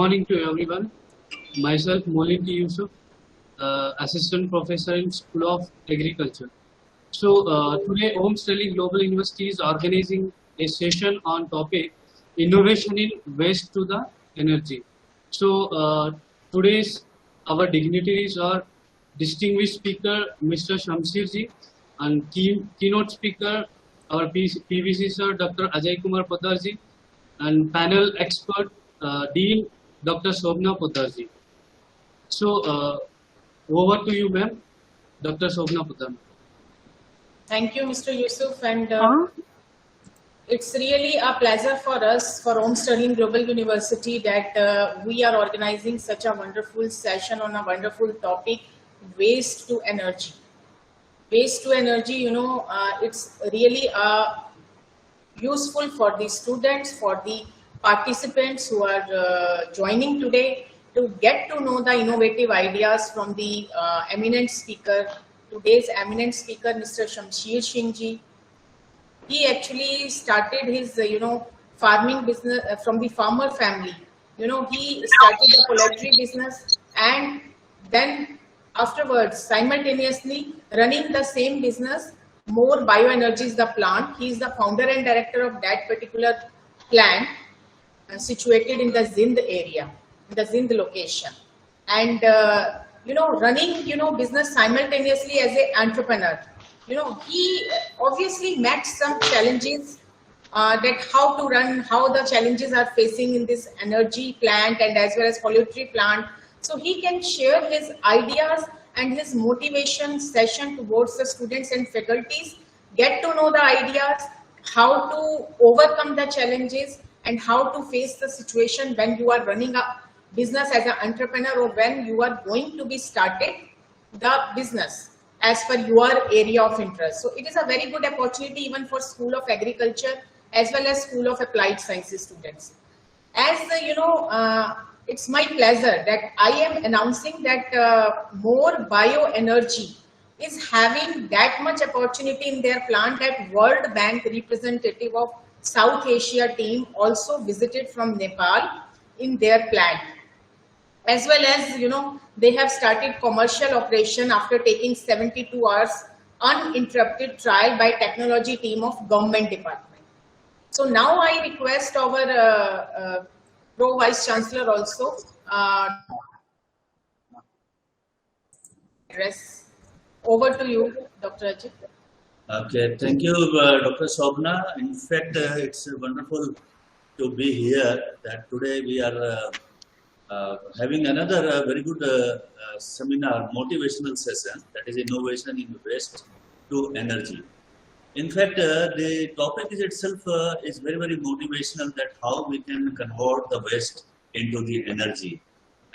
morning to everyone. Myself, Molinti Yusuf, Assistant Professor in School of Agriculture. So today, Om Sterling Global University is organizing a session on topic innovation in waste to the energy. So today's our dignitaries are distinguished speaker Mr. Shamsir ji and keynote speaker our PVC sir Dr. Ajay Kumar Poddar ji and panel expert Dean Dr. Shobna Poddar ji. So over to you, ma'am, Dr. Shobna Poddar. Thank you, Mr. Yusuf, and it's really a pleasure for us, for Om Sterling Global University, that we are organizing such a wonderful session on a wonderful topic, waste to energy. Waste to energy, you know, it's really useful for the students, for the participants who are joining today, to get to know the innovative ideas from the eminent speaker. Today's eminent speaker, Mr. Shamsir Singh ji. He actually started his, farming business from the farmer family. You know, he started the poultry business and then afterwards, simultaneously running the same business, More Bioenergy is the plant. He is the founder and director of that particular plant situated in the Zind area, in the Zind location. And, running, business simultaneously as an entrepreneur. He obviously met some challenges that how to run, how the challenges are facing in this energy plant and as well as poultry plant. So he can share his ideas and his motivation session towards the students and faculties, get to know the ideas, how to overcome the challenges and how to face the situation when you are running a business as an entrepreneur or when you are going to be started the business as per your area of interest. So it is a very good opportunity even for School of Agriculture as well as School of Applied Sciences students. As it's my pleasure that I am announcing that More Bioenergy is having that much opportunity in their plant that World Bank representative of South Asia team also visited from Nepal in their plant. As well as, they have started commercial operation after taking 72 hours uninterrupted trial by technology team of government department. So now I request our Pro Vice Chancellor also address. Over to you, Dr. Ajit. Okay, thank you, Dr. Shobna. In fact, it's wonderful to be here. That today we are having another very good seminar, motivational session, that is innovation in waste to energy. In fact, the topic is itself is very, very motivational, that how we can convert the waste into the energy.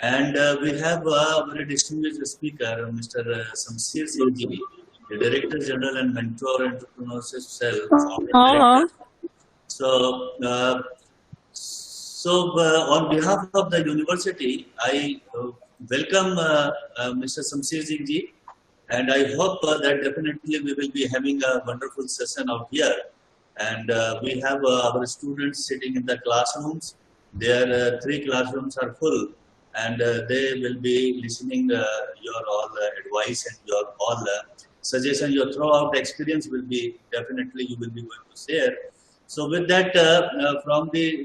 And we have a very distinguished speaker, Mr. Shamsir Singh ji, the Director General and Mentor Entrepreneurship Cell. So on behalf of the university, I welcome Mr. Shamsir Singh ji, and I hope that definitely we will be having a wonderful session out here. And we have our students sitting in the classrooms. Their 3 classrooms are full, and they will be listening your all advice and your all suggestion. Your throughout experience will be definitely you will be going to share. So with that, from the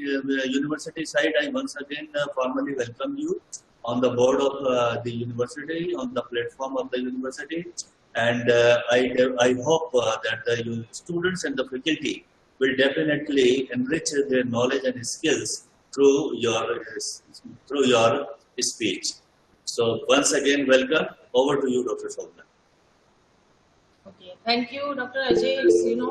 university side, I once again formally welcome you on the board of the university, on the platform of the university. And I hope that the students and the faculty will definitely enrich their knowledge and skills through your speech. So once again, welcome. Over to you, Dr. Shobna. Okay, thank you, Dr. Ajay.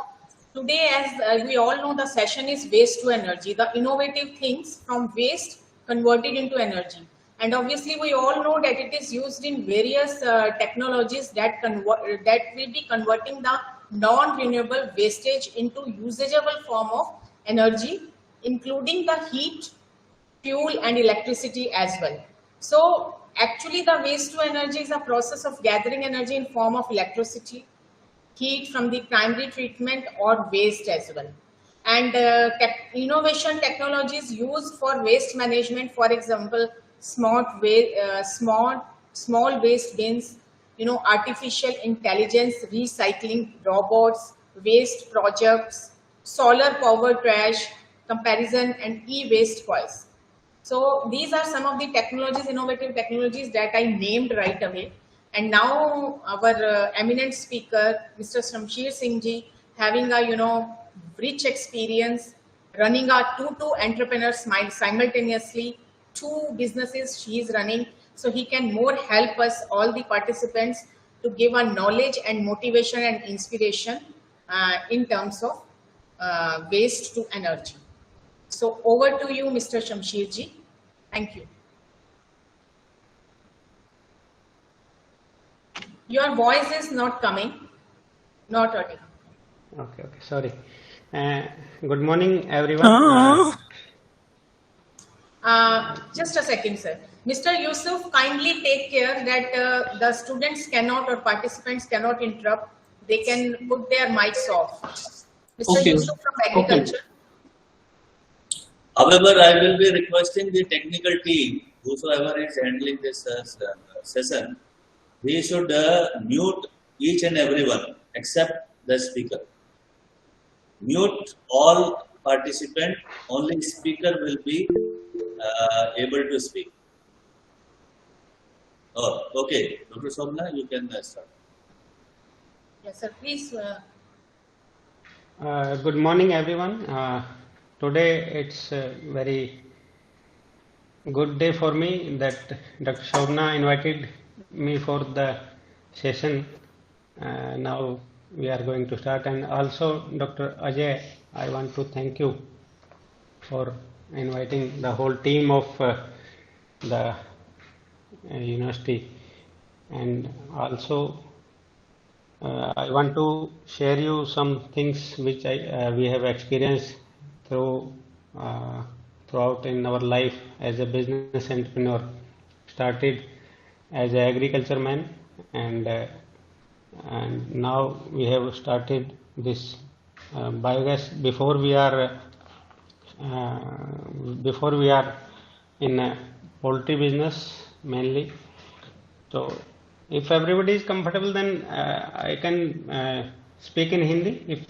Today, as we all know, the session is waste to energy, the innovative things from waste converted into energy. And obviously, we all know that it is used in various technologies that will be converting the non-renewable wastage into usable form of energy, including the heat, fuel, and electricity as well. So actually, the waste to energy is a process of gathering energy in form of electricity, heat from the primary treatment or waste as well. and innovation technologies used for waste management, for example, small waste bins, artificial intelligence, recycling robots, waste projects, solar power trash comparison, and e-waste coils. So these are some of the technologies, innovative technologies that I named right away. And now our eminent speaker, Mr. Shamsher Singh ji, having a rich experience running our two entrepreneurs simultaneously, two businesses he is running, so he can more help us all the participants to give a knowledge and motivation and inspiration in terms of waste to energy. So over to you, Mr. Shamsher ji. Thank you. Your voice is not coming, not audible. Okay, sorry. Good morning, everyone. Just a second, sir. Mr. Yusuf, kindly take care that the students cannot or participants cannot interrupt. They can put their mics off. Mr. Okay. Yusuf from Agriculture. Okay. However, I will be requesting the technical team, whosoever is handling this session, he should mute each and everyone except the speaker. Mute all participants, only speaker will be able to speak. Oh, okay. Dr. Shobna, you can start. Yes, sir. Please. Good morning, everyone. Today it's a very good day for me that Dr. Shobna invited me for the session. Now we are going to start, and also Dr. Ajay, I want to thank you for inviting the whole team of the university, and also I want to share you some things which we have experienced throughout in our life as a business entrepreneur. Started as an agriculture man, and now we have started this biogas. Before we are in a poultry business mainly. So if everybody is comfortable, then I can speak in Hindi. If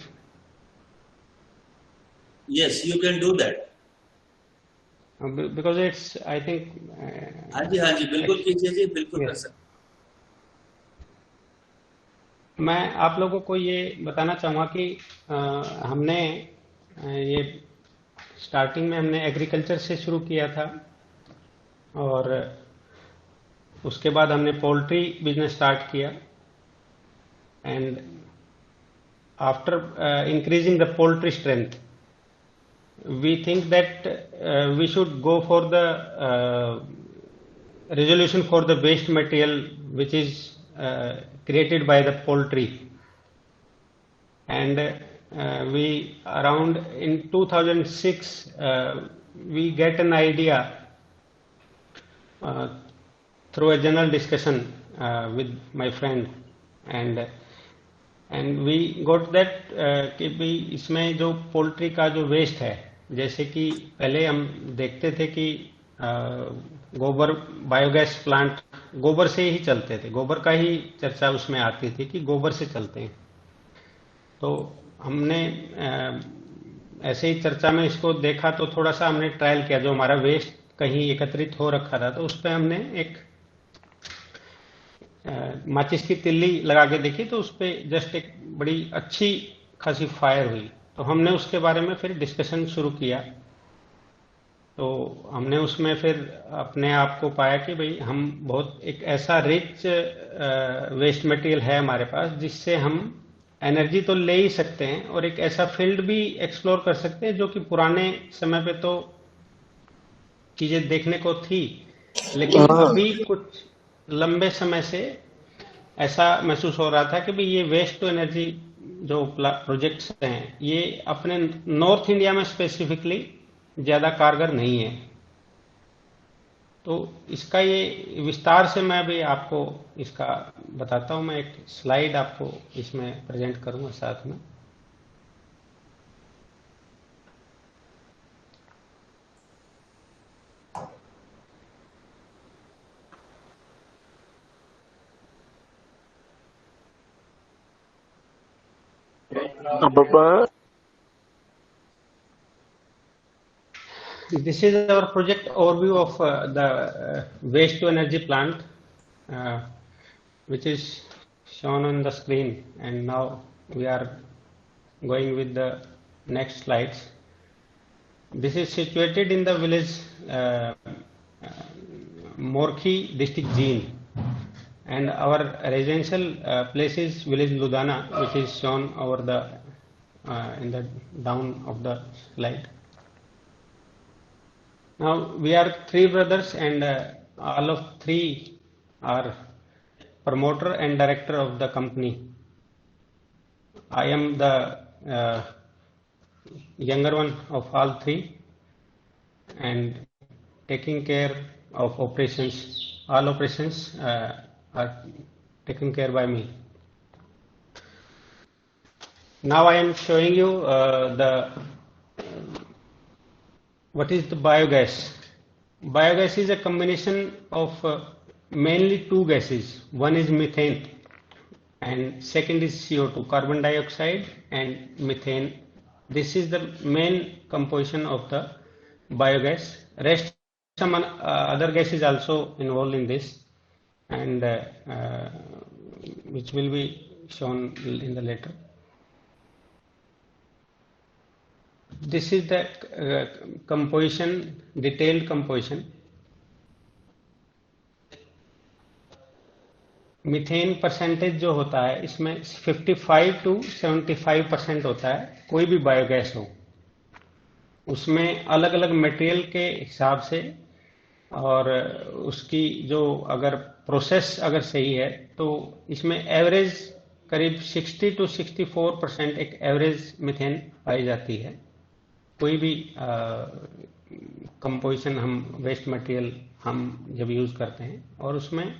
yes, you can do that. Because it's, I think. हाँ जी, बिल्कुल कीजिए जी, बिल्कुल कर सकते। मैं आप लोगों को ये बताना चाहूँगा कि हमने ये स्टार्टिंग में हमने एग्रीकल्चर से शुरू किया था, और उसके बाद हमने पोल्ट्री बिजनेस स्टार्ट किया, and after increasing the poultry strength we think that we should go for the resolution for the waste material which is created by the poultry, and we around in 2006 we get an idea through a general discussion with my friend, and we got that कि भाई इसमें जो poultry का जो waste है, जैसे कि पहले हम देखते थे कि गोबर बायोगैस प्लांट गोबर से ही चलते थे, गोबर का ही चर्चा उसमें आती थी कि गोबर से चलते हैं। तो हमने ऐसे ही चर्चा में इसको देखा, तो थोड़ा सा हमने ट्रायल किया, जो हमारा वेस्ट कहीं एकत्रित हो रखा था, तो उस पर हमने एक माचिस की तिल्ली लगा के देखी, तो उस पर जस्ट एक बड़ी अच्छी खासी फायर हुई। तो हमने उसके बारे में फिर डिस्कशन शुरू किया। तो हमने उसमें फिर अपने आप को पाया कि भाई हम बहुत एक ऐसा रिच वेस्ट मटेरियल है हमारे पास, जिससे हम एनर्जी तो ले ही सकते हैं और एक ऐसा फील्ड भी एक्सप्लोर कर सकते हैं जो कि पुराने समय पे तो चीजें देखने को थी, लेकिन अभी कुछ लंबे समय से ऐसा महसूस हो रहा था कि भाई ये वेस्ट टू एनर्जी जो प्रोजेक्ट्स हैं, ये अपने नॉर्थ इंडिया में स्पेसिफिकली ज्यादा कारगर नहीं है। तो इसका ये विस्तार से मैं भी आपको इसका बताता हूं। मैं एक स्लाइड आपको इसमें प्रेजेंट करूंगा साथ में। This is our project overview of the waste to energy plant, which is shown on the screen, and now we are going with the next slides. This is situated in the village Morkhi, district Jeend, and our residential place is village Ludana, which is shown over the in the down of the slide. Now we are three brothers, and all of three are promoter and director of the company. I am the younger one of all three, and taking care of operations. All operations are taken care by me. Now I am showing you what is the biogas. Biogas is a combination of mainly two gases. One is methane, and second is CO2, carbon dioxide and methane. This is the main composition of the biogas. Rest some other gases also involved in this, and which will be shown in the later. This is the composition, detailed composition. Methane percentage जो होता है इसमें 55 to 75% होता है। कोई भी biogas हो उसमें अलग अलग मटेरियल के हिसाब से और उसकी जो अगर प्रोसेस अगर सही है तो इसमें एवरेज करीब 60 to 64% एक एवरेज मीथेन पाई जाती है। कोई भी कंपोजिशन हम वेस्ट मटेरियल हम जब यूज करते हैं, और उसमें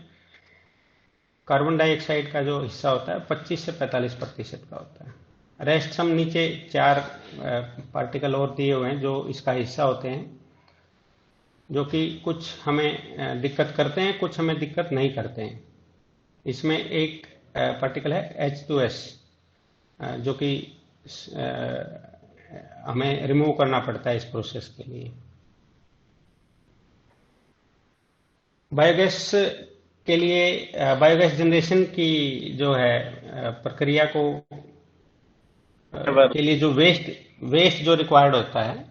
कार्बन डाइऑक्साइड का जो हिस्सा होता है 25 से 45% का होता है। रेस्ट हम नीचे 4 पार्टिकल और दिए हुए हैं जो इसका हिस्सा होते हैं, जो कि कुछ हमें दिक्कत करते हैं, कुछ हमें दिक्कत नहीं करते हैं। इसमें एक पार्टिकल है H2S जो कि हमें रिमूव करना पड़ता है इस प्रोसेस के लिए। बायोगैस के लिए बायोगैस जनरेशन की जो है प्रक्रिया को के लिए जो वेस्ट जो रिक्वायर्ड होता है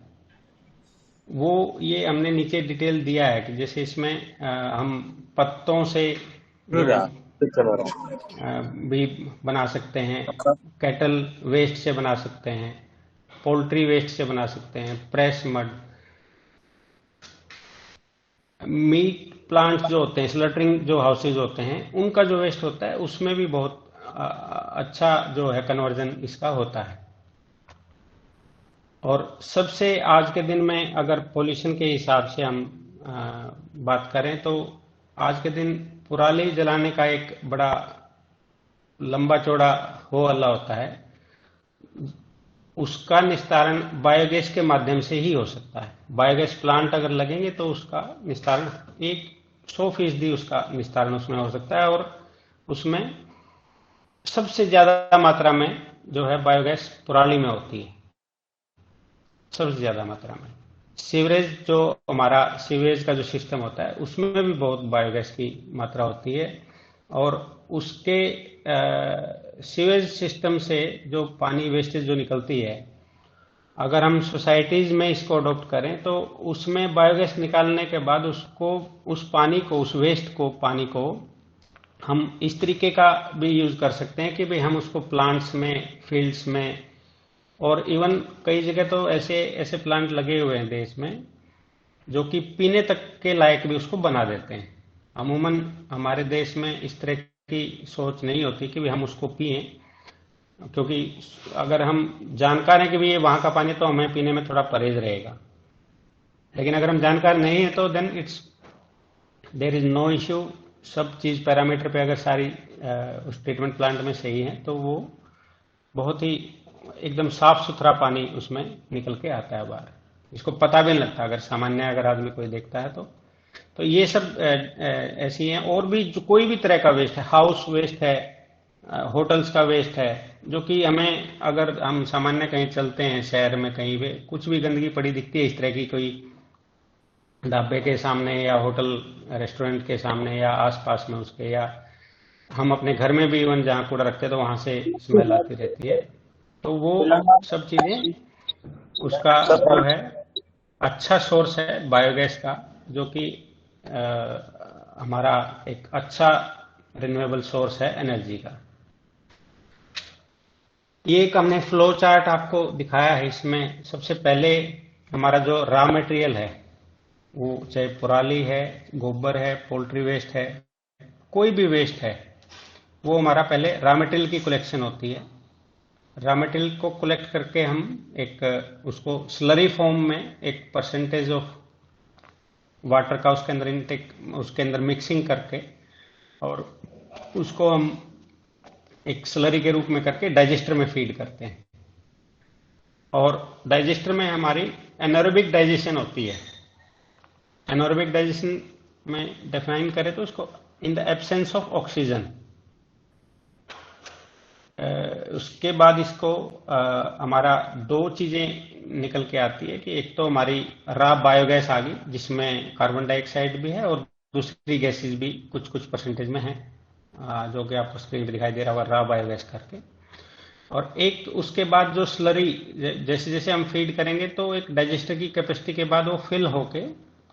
वो ये हमने नीचे डिटेल दिया है कि जैसे इसमें हम पत्तों से भी बना सकते हैं, कैटल वेस्ट से बना सकते हैं, पोल्ट्री वेस्ट से बना सकते हैं, प्रेस मड, मीट प्लांट्स जो होते हैं, स्लॉटरिंग जो हाउसेज होते हैं, उनका जो वेस्ट होता है उसमें भी बहुत अच्छा जो है कन्वर्जन इसका होता है। और सबसे आज के दिन में अगर पोल्यूशन के हिसाब से हम बात करें तो आज के दिन पुराली जलाने का एक बड़ा लंबा चौड़ा हो हल्ला होता है, उसका निस्तारण बायोगैस के माध्यम से ही हो सकता है। बायोगैस प्लांट अगर लगेंगे तो उसका निस्तारण 100% उसका निस्तारण उसमें हो सकता है, और उसमें सबसे ज्यादा मात्रा में जो है बायोगैस पुराली में होती है, सबसे ज्यादा मात्रा में। सीवरेज जो हमारा सीवरेज का जो सिस्टम होता है उसमें भी बहुत बायोगैस की मात्रा होती है, और उसके सीवेज सिस्टम से जो पानी वेस्टेज जो निकलती है, अगर हम सोसाइटीज में इसको अडॉप्ट करें तो उसमें बायोगैस निकालने के बाद उसको उस पानी को उस वेस्ट को पानी को हम इस तरीके का भी यूज कर सकते हैं कि भाई हम उसको प्लांट्स में, फील्ड्स में, और इवन कई जगह तो ऐसे प्लांट लगे हुए हैं देश में जो कि पीने तक के लायक भी उसको बना देते हैं। अमूमन हमारे देश में इस तरह की सोच नहीं होती कि हम उसको पिए, क्योंकि अगर हम जानकार हैं कि ये वहां का पानी तो हमें पीने में थोड़ा परहेज रहेगा, लेकिन अगर हम जानकार नहीं है तो then there is no issue. सब चीज पैरामीटर पे अगर सारी उस ट्रीटमेंट प्लांट में सही है तो वो बहुत ही एकदम साफ सुथरा पानी उसमें निकल के आता है बाहर, इसको पता भी नहीं लगता अगर सामान्य अगर आदमी कोई देखता है तो ये सब ऐसी हैं। और भी जो कोई भी तरह का वेस्ट है, हाउस वेस्ट है, होटल्स का वेस्ट है, जो कि हमें, अगर हम सामान्य कहीं चलते हैं शहर में कहीं पे कुछ भी गंदगी पड़ी दिखती है इस तरह की, कोई ढाबे के सामने या होटल रेस्टोरेंट के सामने या आसपास में उसके, या हम अपने घर में भी इवन जहाँ कूड़ा रखते हैं तो वहां से स्मेल आती रहती है। तो वो सब चीजें, उसका जो है अच्छा सोर्स है बायोगैस का, जो कि हमारा एक अच्छा रिन्यूएबल सोर्स है एनर्जी का। ये एक हमने फ्लो चार्ट आपको दिखाया है। इसमें सबसे पहले हमारा जो रॉ मटेरियल है, वो चाहे पराली है, गोबर है, पोल्ट्री वेस्ट है, कोई भी वेस्ट है, वो हमारा पहले रॉ मटेरियल की कलेक्शन होती है। रॉ मटेरियल को कलेक्ट करके हम एक उसको स्लरी फॉर्म में एक परसेंटेज ऑफ वाटर का उसके अंदर इनटेक, उसके अंदर मिक्सिंग करके, और उसको हम एक स्लरी के रूप में करके डाइजेस्टर में फीड करते हैं। और डाइजेस्टर में हमारी एनारोबिक डाइजेशन होती है। एनारोबिक डाइजेशन में डिफाइन करें तो उसको in the absence of oxygen. उसके बाद इसको हमारा दो चीजें निकल के आती है कि एक तो हमारी रॉ बायोगैस आ गई जिसमें कार्बन डाइऑक्साइड भी है और दूसरी गैसेस भी कुछ कुछ परसेंटेज में है, जो कि आपको स्क्रीन पे दिखाई दे रहा होगा रॉ बायोगैस करके। और एक उसके बाद जो स्लरी, जैसे जैसे हम फीड करेंगे तो एक डाइजेस्टर की कैपेसिटी के बाद वो फिल होके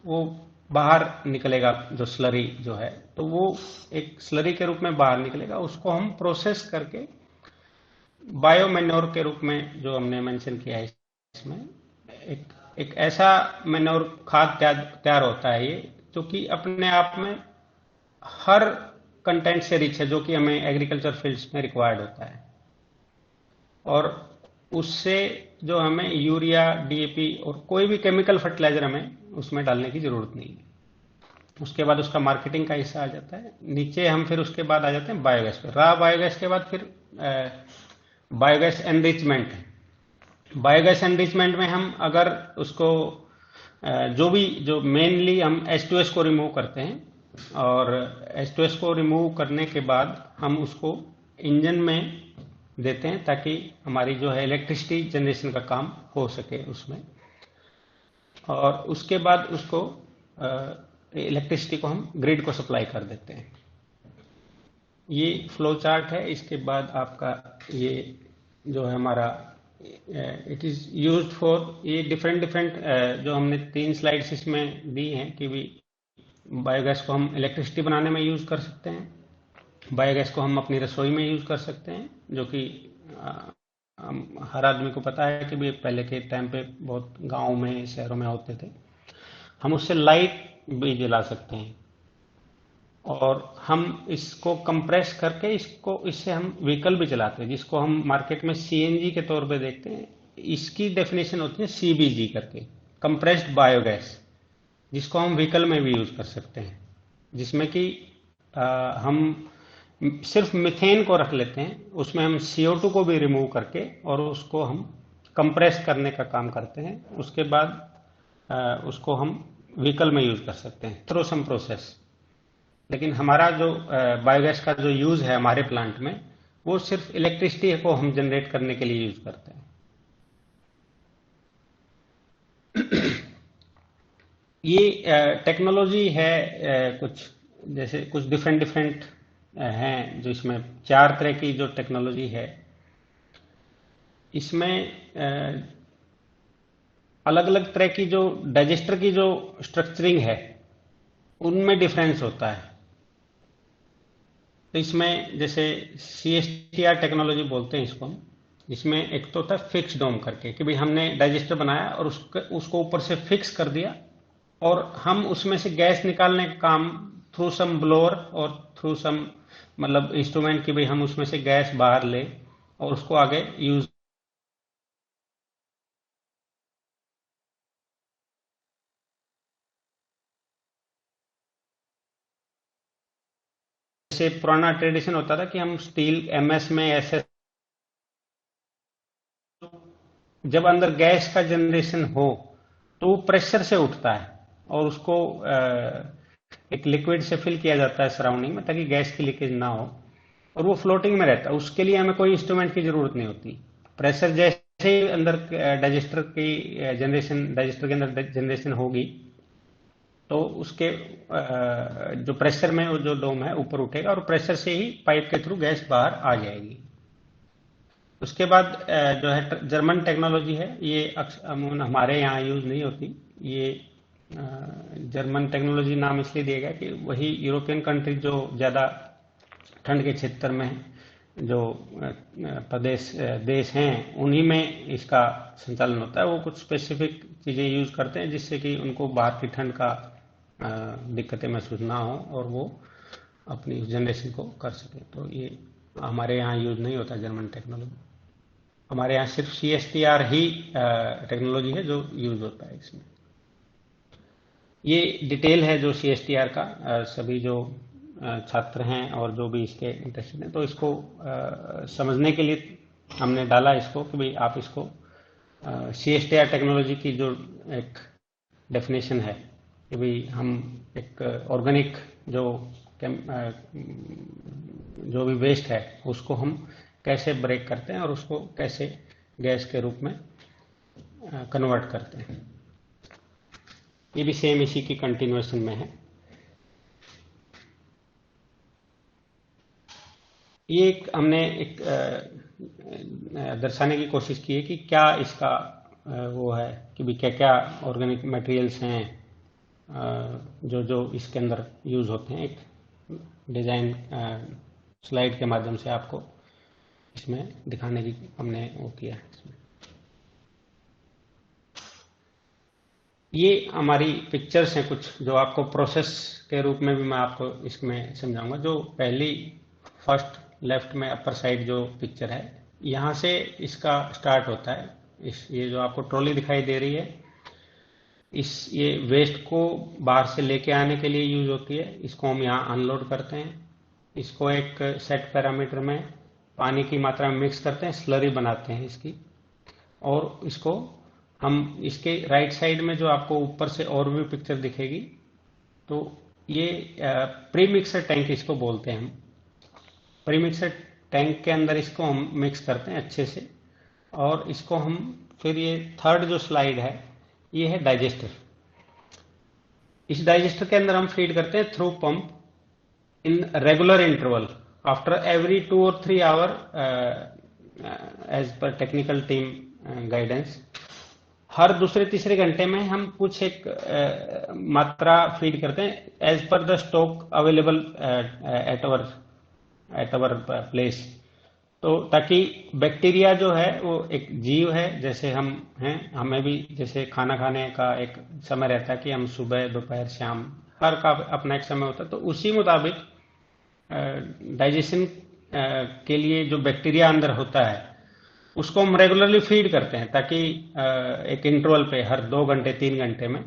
वो बाहर निकलेगा, जो स्लरी जो है, तो वो एक स्लरी के रूप में बाहर निकलेगा। उसको हम प्रोसेस करके बायो मैन्योर के रूप में, जो हमने मेंशन किया है इसमें, एक ऐसा मैन्योर खाद तैयार होता है ये, जो कि अपने आप में हर कंटेंट से रिच है, जो कि हमें एग्रीकल्चर फील्ड्स में रिक्वायर्ड होता है। और उससे जो हमें यूरिया, डीएपी और कोई भी केमिकल फर्टिलाइजर हमें उसमें डालने की जरूरत नहीं है। उसके बाद उसका मार्केटिंग का हिस्सा आ जाता है। नीचे हम फिर उसके बाद आ जाते हैं बायोगैस पे। रॉ बायोगैस के बाद फिर बायोगैस एनरिचमेंट है। बायोगैस एनरिचमेंट में हम अगर उसको जो मेनली हम H2S को रिमूव करते हैं, और H2S को रिमूव करने के बाद हम उसको इंजन में देते हैं ताकि हमारी जो है इलेक्ट्रिसिटी जनरेशन का काम हो सके उसमें। और उसके बाद उसको इलेक्ट्रिसिटी को हम ग्रिड को सप्लाई कर देते हैं। ये फ्लो चार्ट है। इसके बाद आपका ये जो है हमारा इट इज यूज्ड फॉर, ये डिफरेंट जो हमने 3 स्लाइड्स इसमें दी हैं कि भी बायोगैस को हम इलेक्ट्रिसिटी बनाने में यूज कर सकते हैं, बायोगैस को हम अपनी रसोई में यूज कर सकते हैं, जो कि हर आदमी को पता है कि भी पहले के टाइम पे बहुत गांव में, शहरों में होते थे। हम उससे लाइट भी जला सकते हैं, और हम इसको कंप्रेस करके इससे हम व्हीकल भी चलाते हैं, जिसको हम मार्केट में सीएनजी के तौर पे देखते हैं। इसकी डेफिनेशन होती है सीबीजी करके, कंप्रेस्ड बायोगैस, जिसको हम व्हीकल में भी यूज कर सकते हैं, जिसमें कि हम सिर्फ मीथेन को रख लेते हैं, उसमें हम CO2 को भी रिमूव करके और उसको हम कंप्रेस करने का काम करते हैं। उसके बाद उसको हम व्हीकल में यूज कर सकते हैं थ्रू सम प्रोसेस। लेकिन हमारा जो बायोगैस का जो यूज है हमारे प्लांट में, वो सिर्फ इलेक्ट्रिसिटी को हम जनरेट करने के लिए यूज करते हैं। ये टेक्नोलॉजी है, कुछ जैसे कुछ डिफरेंट हैं, जो इसमें 4 तरह की जो टेक्नोलॉजी है, इसमें अलग अलग तरह की जो डाइजेस्टर की जो स्ट्रक्चरिंग है उनमें डिफरेंस होता है। तो इसमें जैसे CSTR टेक्नोलॉजी बोलते हैं इसको हम, जिसमें एक तो होता है फिक्स डोम करके, कि भाई हमने डाइजेस्टर बनाया और उसको ऊपर से फिक्स कर दिया, और हम उसमें से गैस निकालने का काम थ्रू सम ब्लोअर और थ्रू सम मतलब इंस्ट्रूमेंट, कि भाई हम उसमें से गैस बाहर ले और उसको आगे यूज से। पुराना ट्रेडिशन होता था कि हम स्टील MS में ऐसे, जब अंदर गैस का जनरेशन हो तो वो प्रेशर से उठता है और उसको एक लिक्विड से फिल किया जाता है सराउंडिंग में, ताकि गैस की लीकेज ना हो। और वो फ्लोटिंग में रहता है। उसके लिए हमें कोई इंस्ट्रूमेंट की जरूरत नहीं होती। प्रेशर जैसे ही अंदर डाइजेस्टर के अंदर जनरेशन होगी तो उसके जो प्रेशर में वो जो डोम है ऊपर उठेगा और प्रेशर से ही पाइप के थ्रू गैस बाहर आ जाएगी। उसके बाद जो है जर्मन टेक्नोलॉजी है, ये अमूमन हमारे यहाँ यूज नहीं होती। ये जर्मन टेक्नोलॉजी नाम इसलिए दिया गया कि वही यूरोपियन कंट्री जो ज़्यादा ठंड के क्षेत्र में हैं, जो देश हैं, उन्हीं में इसका संचालन होता है। वो कुछ स्पेसिफिक चीज़ें यूज करते हैं जिससे कि उनको बाहर की ठंड का दिक्कतें महसूस ना हो और वो अपनी जनरेशन को कर सके। तो ये हमारे यहाँ यूज नहीं होता जर्मन टेक्नोलॉजी। हमारे यहाँ सिर्फ CSTR ही टेक्नोलॉजी है जो यूज होता है इसमें। ये डिटेल है जो CSTR का, सभी जो छात्र हैं और जो भी इसके इंटरेस्टेड हैं तो इसको समझने के लिए हमने डाला इसको कि भाई आप इसको CSTR टेक्नोलॉजी की जो एक डेफिनेशन है कि भाई हम एक ऑर्गेनिक जो भी वेस्ट है उसको हम कैसे ब्रेक करते हैं और उसको कैसे गैस के रूप में कन्वर्ट करते हैं। ये भी सेम इसी की कंटिन्यूएशन में है। ये हमने एक दर्शाने की कोशिश की है कि क्या इसका वो है कि भी क्या क्या ऑर्गेनिक मटेरियल्स हैं जो इसके अंदर यूज होते हैं। एक डिजाइन स्लाइड के माध्यम से आपको इसमें दिखाने की हमने वो किया है। इसमें ये हमारी पिक्चर्स हैं कुछ जो आपको प्रोसेस के रूप में भी मैं आपको इसमें समझाऊंगा। जो पहली फर्स्ट लेफ्ट में अपर साइड जो पिक्चर है, यहाँ से इसका स्टार्ट होता है। ये जो आपको ट्रॉली दिखाई दे रही है, ये वेस्ट को बाहर से लेके आने के लिए यूज होती है। इसको हम यहाँ अनलोड करते हैं। इसको एक सेट पैरामीटर में पानी की मात्रा में मिक्स करते हैं, स्लरी बनाते हैं इसकी, और इसको हम इसके राइट साइड में जो आपको ऊपर से और भी पिक्चर दिखेगी, तो ये प्री मिक्सर टैंक इसको बोलते हैं हम। प्री मिक्सर टैंक के अंदर इसको हम मिक्स करते हैं अच्छे से, और इसको हम फिर ये थर्ड जो स्लाइड है ये है डाइजेस्टर। इस डाइजेस्टर के अंदर हम फीड करते हैं through pump in regular interval after every 2 or 3 hour as per technical team guidance. हर दूसरे तीसरे घंटे में हम कुछ एक मात्रा फीड करते हैं as per the stock available at our place. तो ताकि बैक्टीरिया जो है वो एक जीव है जैसे हम हैं, हमें भी जैसे खाना खाने का एक समय रहता है कि हम सुबह दोपहर शाम हर का अपना एक समय होता है, तो उसी मुताबिक डाइजेशन के लिए जो बैक्टीरिया अंदर होता है उसको हम रेगुलरली फीड करते हैं, ताकि एक इंटरवल पे हर 2 घंटे 3 घंटे में,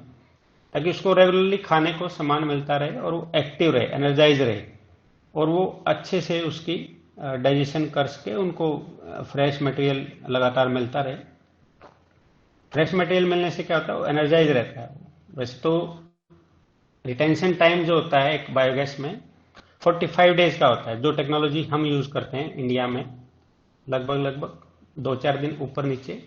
ताकि उसको रेगुलरली खाने को सामान मिलता रहे और वो एक्टिव रहे, एनर्जाइज रहे, और वो अच्छे से उसकी डाइजेशन कर सके, उनको फ्रेश मटेरियल लगातार मिलता रहे। फ्रेश मटेरियल मिलने से क्या होता है, वो एनर्जाइज रहता है। वैसे तो रिटेंशन टाइम जो होता है एक बायोगैस में 45 डेज का होता है। जो टेक्नोलॉजी हम यूज करते हैं इंडिया में लगभग 2-4 दिन ऊपर नीचे,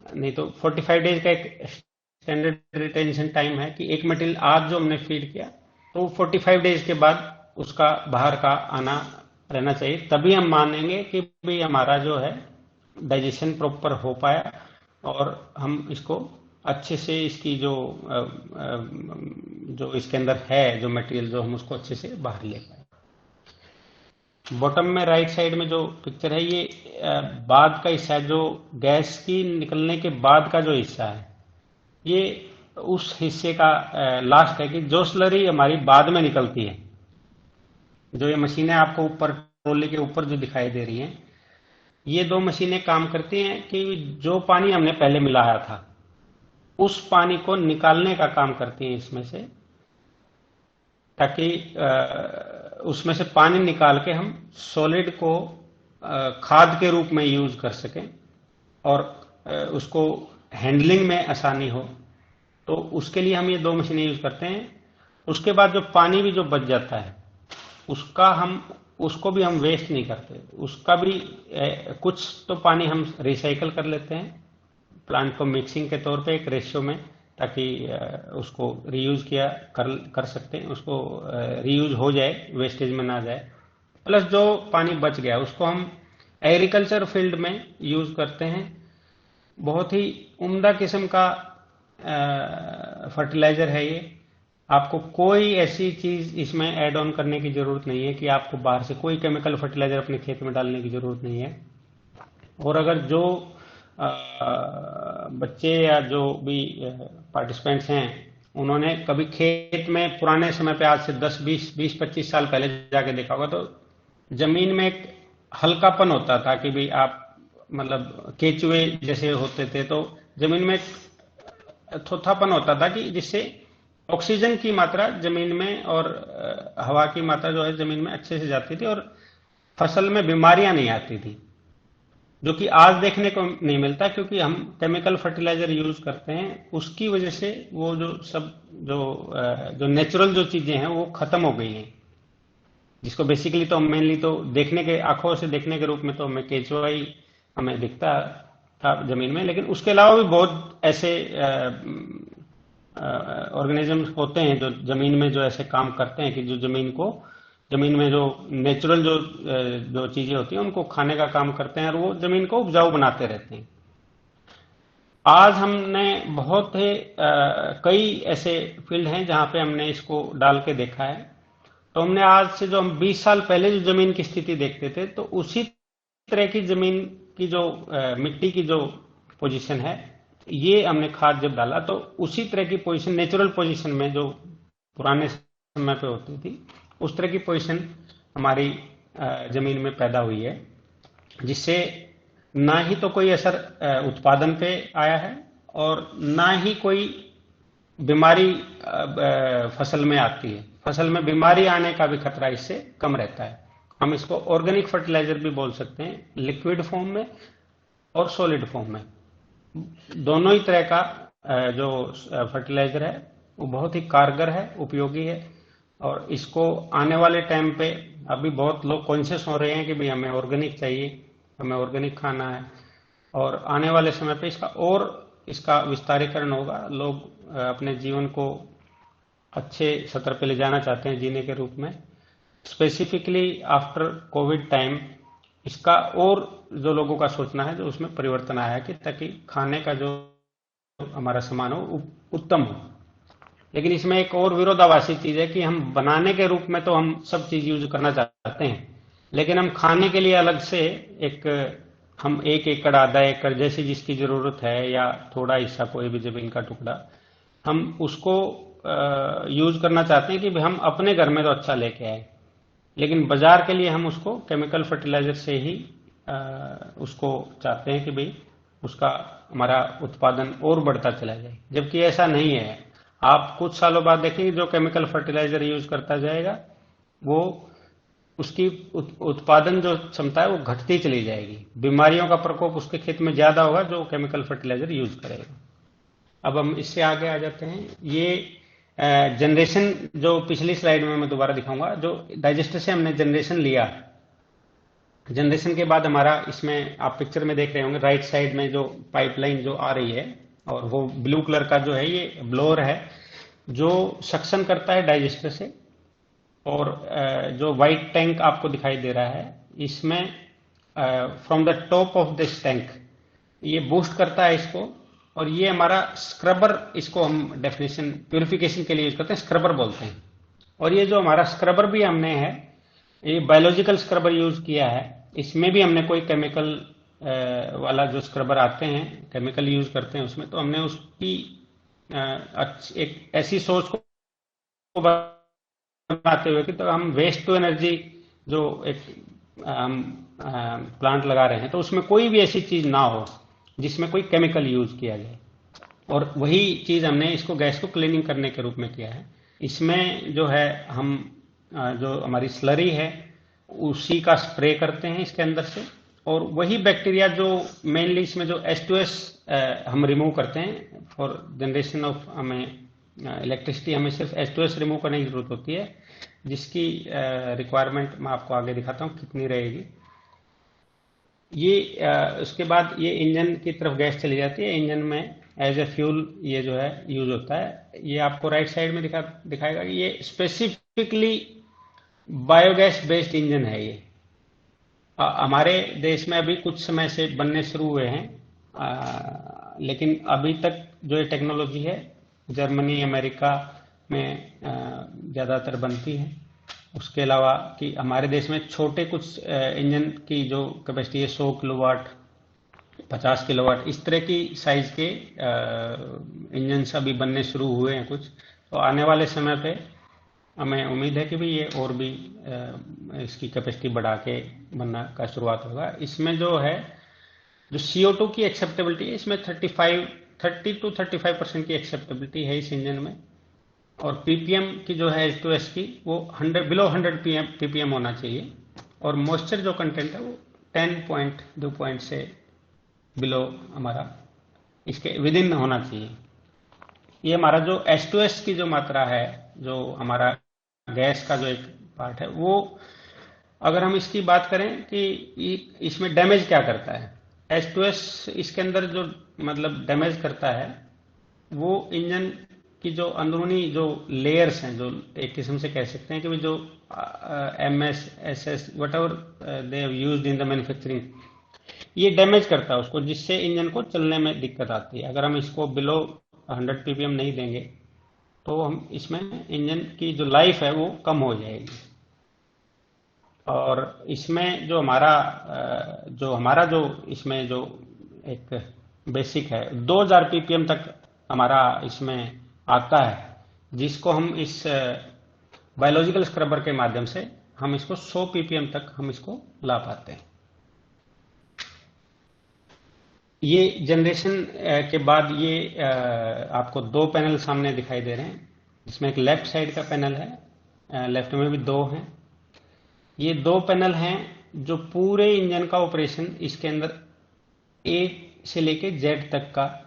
नहीं तो 45 डेज का एक स्टैंडर्ड रिटेंशन टाइम है कि एक मटेरियल आज जो हमने फीड किया तो 45 डेज के बाद उसका बाहर का आना रहना चाहिए, तभी हम मानेंगे कि भाई हमारा जो है डाइजेशन प्रॉपर हो पाया और हम इसको अच्छे से इसकी जो इसके अंदर है जो मटेरियल जो हम उसको अच्छे से बाहर ले पाए। बॉटम में राइट साइड में जो पिक्चर है ये बाद का हिस्सा है, जो गैस की निकलने के बाद का जो हिस्सा है, ये उस हिस्से का लास्ट है कि जो स्लरी हमारी बाद में निकलती है। जो ये मशीनें आपको ऊपर ट्रॉली के ऊपर जो दिखाई दे रही हैं, ये 2 मशीनें काम करती हैं कि जो पानी हमने पहले मिलाया था उस पानी को निकालने का काम करती हैं इसमें से, ताकि उसमें से पानी निकाल के हम सॉलिड को खाद के रूप में यूज कर सकें और उसको हैंडलिंग में आसानी हो। तो उसके लिए हम ये 2 मशीनें यूज करते हैं। उसके बाद जो पानी भी जो बच जाता है उसका हम उसको भी हम वेस्ट नहीं करते, उसका भी कुछ तो पानी हम रिसाइकल कर लेते हैं प्लांट को मिक्सिंग के तौर पे एक रेशियो में, ताकि उसको रीयूज कर सकते हैं, उसको रीयूज हो जाए, वेस्टेज में ना जाए। प्लस जो पानी बच गया उसको हम एग्रीकल्चर फील्ड में यूज करते हैं। बहुत ही उम्दा किस्म का फर्टिलाइजर है ये। आपको कोई ऐसी चीज इसमें ऐड ऑन करने की जरूरत नहीं है कि आपको बाहर से कोई केमिकल फर्टिलाइजर अपने खेत में डालने की जरूरत नहीं है। और अगर जो बच्चे या जो भी पार्टिसिपेंट्स हैं उन्होंने कभी खेत में पुराने समय पे, आज से 10-20-25 साल पहले जाके देखा होगा, तो जमीन में एक हल्कापन होता था कि भाई आप मतलब केचुए जैसे होते थे, तो जमीन में एक थोथापन होता था कि जिससे ऑक्सीजन की मात्रा जमीन में और हवा की मात्रा जो है जमीन में अच्छे से जाती थी और फसल में बीमारियां नहीं आती थी, जो कि आज देखने को नहीं मिलता क्योंकि हम केमिकल फर्टिलाइजर यूज करते हैं। उसकी वजह से वो जो सब जो नेचुरल जो चीजें हैं वो खत्म हो गई हैं, जिसको बेसिकली तो मेनली तो देखने के, आंखों से देखने के रूप में तो हमें केचुआ ही हमें दिखता था जमीन में, लेकिन उसके अलावा भी बहुत ऐसे ऑर्गेनिजम्स होते हैं जो जमीन में जो ऐसे काम करते हैं कि जो जमीन में जो नेचुरल जो चीजें होती हैं उनको खाने का काम करते हैं और वो जमीन को उपजाऊ बनाते रहते हैं। आज हमने बहुत ही कई ऐसे फील्ड हैं जहां पे हमने इसको डाल के देखा है। तो हमने आज से जो हम 20 साल पहले जो जमीन की स्थिति देखते थे, तो उसी तरह की जमीन की जो मिट्टी की जो पोजीशन है, ये हमने खाद जब डाला तो उसी तरह की पोजीशन, नेचुरल पोजीशन में जो पुराने समय पे होती थी, उस तरह की पोजीशन हमारी जमीन में पैदा हुई है, जिससे ना ही तो कोई असर उत्पादन पे आया है और ना ही कोई बीमारी फसल में आती है। फसल में बीमारी आने का भी खतरा इससे कम रहता है। हम इसको ऑर्गेनिक फर्टिलाइजर भी बोल सकते हैं, लिक्विड फॉर्म में और सॉलिड फॉर्म में। दोनों ही तरह का जो फर्टिलाइजर है वो बहुत ही कारगर है, उपयोगी है। और इसको आने वाले टाइम पे अभी बहुत लोग कॉन्शियस हो रहे हैं कि भाई हमें ऑर्गेनिक चाहिए, हमें ऑर्गेनिक खाना है, और आने वाले समय पे इसका विस्तारीकरण होगा। लोग अपने जीवन को अच्छे सतर पे ले जाना चाहते हैं जीने के रूप में। स्पेसिफिकली आफ्टर कोविड टाइम इसका और जो लोगों का सोचना है, जो उसमें परिवर्तन आया है कि ताकि खाने का जो हमारा सामान हो उत्तम हो। लेकिन इसमें एक और विरोधाभासी चीज है कि हम बनाने के रूप में तो हम सब चीज यूज करना चाहते हैं, लेकिन हम खाने के लिए अलग से हम 1 एकड़, आधा एकड़ जैसी जिसकी जरूरत है, या थोड़ा हिस्सा कोई भी जमीन का टुकड़ा, हम उसको यूज करना चाहते हैं कि हम अपने घर में तो अच्छा लेके आए, लेकिन बाजार के लिए हम उसको केमिकल फर्टिलाइजर से ही उसको चाहते हैं कि भाई उसका हमारा उत्पादन और बढ़ता चला जाए। जबकि ऐसा नहीं है। आप कुछ सालों बाद देखेंगे जो केमिकल फर्टिलाइजर यूज करता जाएगा वो उसकी उत्पादन जो क्षमता है वो घटती चली जाएगी। बीमारियों का प्रकोप उसके खेत में ज्यादा होगा जो केमिकल फर्टिलाइजर यूज करेगा। अब हम इससे आगे आ जाते हैं। ये जनरेशन जो पिछली स्लाइड में मैं दोबारा दिखाऊंगा, जो डाइजेस्टर से हमने जनरेशन लिया, जनरेशन के बाद हमारा इसमें आप पिक्चर में देख रहे होंगे राइट साइड में जो पाइपलाइन जो आ रही है, और वो ब्लू कलर का जो है ये ब्लोअर है जो सक्शन करता है डाइजेस्टर से, और जो व्हाइट टैंक आपको दिखाई दे रहा है इसमें from the top of this tank ये बूस्ट करता है इसको, और ये हमारा स्क्रबर, इसको हम डेफिनेशन प्यूरिफिकेशन के लिए यूज करते हैं, स्क्रबर बोलते हैं। और ये जो हमारा स्क्रबर भी हमने है, ये बायोलॉजिकल स्क्रबर यूज किया है। इसमें भी हमने कोई केमिकल वाला जो स्क्रबर आते हैं, केमिकल यूज करते हैं उसमें, तो हमने उसकी एक ऐसी सोच को बनाते हुए कि तो हम वेस्ट टू एनर्जी जो एक हम प्लांट लगा रहे हैं तो उसमें कोई भी ऐसी चीज ना हो जिसमें कोई केमिकल यूज किया जाए, और वही चीज हमने इसको गैस को क्लीनिंग करने के रूप में किया है। इसमें जो है हम जो हमारी स्लरी है उसी का स्प्रे करते हैं इसके अंदर से, और वही बैक्टीरिया जो मेनली इसमें जो H2S हम रिमूव करते हैं फॉर जनरेशन ऑफ हमें इलेक्ट्रिसिटी हमें सिर्फ H2S रिमूव करने की जरूरत होती है, जिसकी रिक्वायरमेंट मैं आपको आगे दिखाता हूँ कितनी रहेगी। ये उसके बाद ये इंजन की तरफ गैस चली जाती है, इंजन में एज ए फ्यूल ये जो है यूज होता है। ये आपको राइट साइड में दिखाएगा कि ये स्पेसिफिकली बायोगैस बेस्ड इंजन है। ये हमारे देश में अभी कुछ समय से बनने शुरू हुए हैं, लेकिन अभी तक जो ये टेक्नोलॉजी है जर्मनी अमेरिका में ज़्यादातर बनती है। उसके अलावा कि हमारे देश में छोटे कुछ इंजन की जो कैपेसिटी है 100 किलोवाट 50 किलोवाट इस तरह की साइज के इंजन अभी बनने शुरू हुए हैं कुछ। तो आने वाले समय पे हमें उम्मीद है कि भाई ये और भी इसकी कैपेसिटी बढ़ा के बनना का शुरुआत होगा। इसमें जो है जो CO2 की एक्सेप्टेबिलिटी है, इसमें 30 to 35% की एक्सेप्टेबिलिटी है इस इंजन में। और PPM की जो है H2S की वो 100 बिलो 100 PPM होना चाहिए। और मॉइस्चर जो कंटेंट है वो 10 पॉइंट से बिलो हमारा इसके विद इन होना चाहिए। ये हमारा जो H2S की जो मात्रा है, जो हमारा गैस का जो एक पार्ट है, वो अगर हम इसकी बात करें कि इसमें डैमेज क्या करता है, H2S इसके अंदर जो मतलब डैमेज करता है वो इंजन की जो अंदरूनी जो लेयर्स हैं, जो एक किस्म से कह सकते हैं कि जो MS SS what ever they have used in the manufacturing, ये डैमेज करता है उसको, जिससे इंजन को चलने में दिक्कत आती है। अगर हम इसको बिलो 100 PPM नहीं देंगे तो हम इसमें इंजन की जो लाइफ है वो कम हो जाएगी। और इसमें जो हमारा जो इसमें जो एक बेसिक है 2000 PPM तक हमारा इसमें आता है, जिसको हम इस बायोलॉजिकल स्क्रबर के माध्यम से हम इसको 100 PPM तक हम इसको ला पाते हैं। ये जनरेशन के बाद ये आपको दो पैनल सामने दिखाई दे रहे हैं। इसमें एक लेफ्ट साइड का पैनल है, लेफ्ट में भी दो हैं। ये दो पैनल हैं जो पूरे इंजन का ऑपरेशन, इसके अंदर A से लेके Z तक का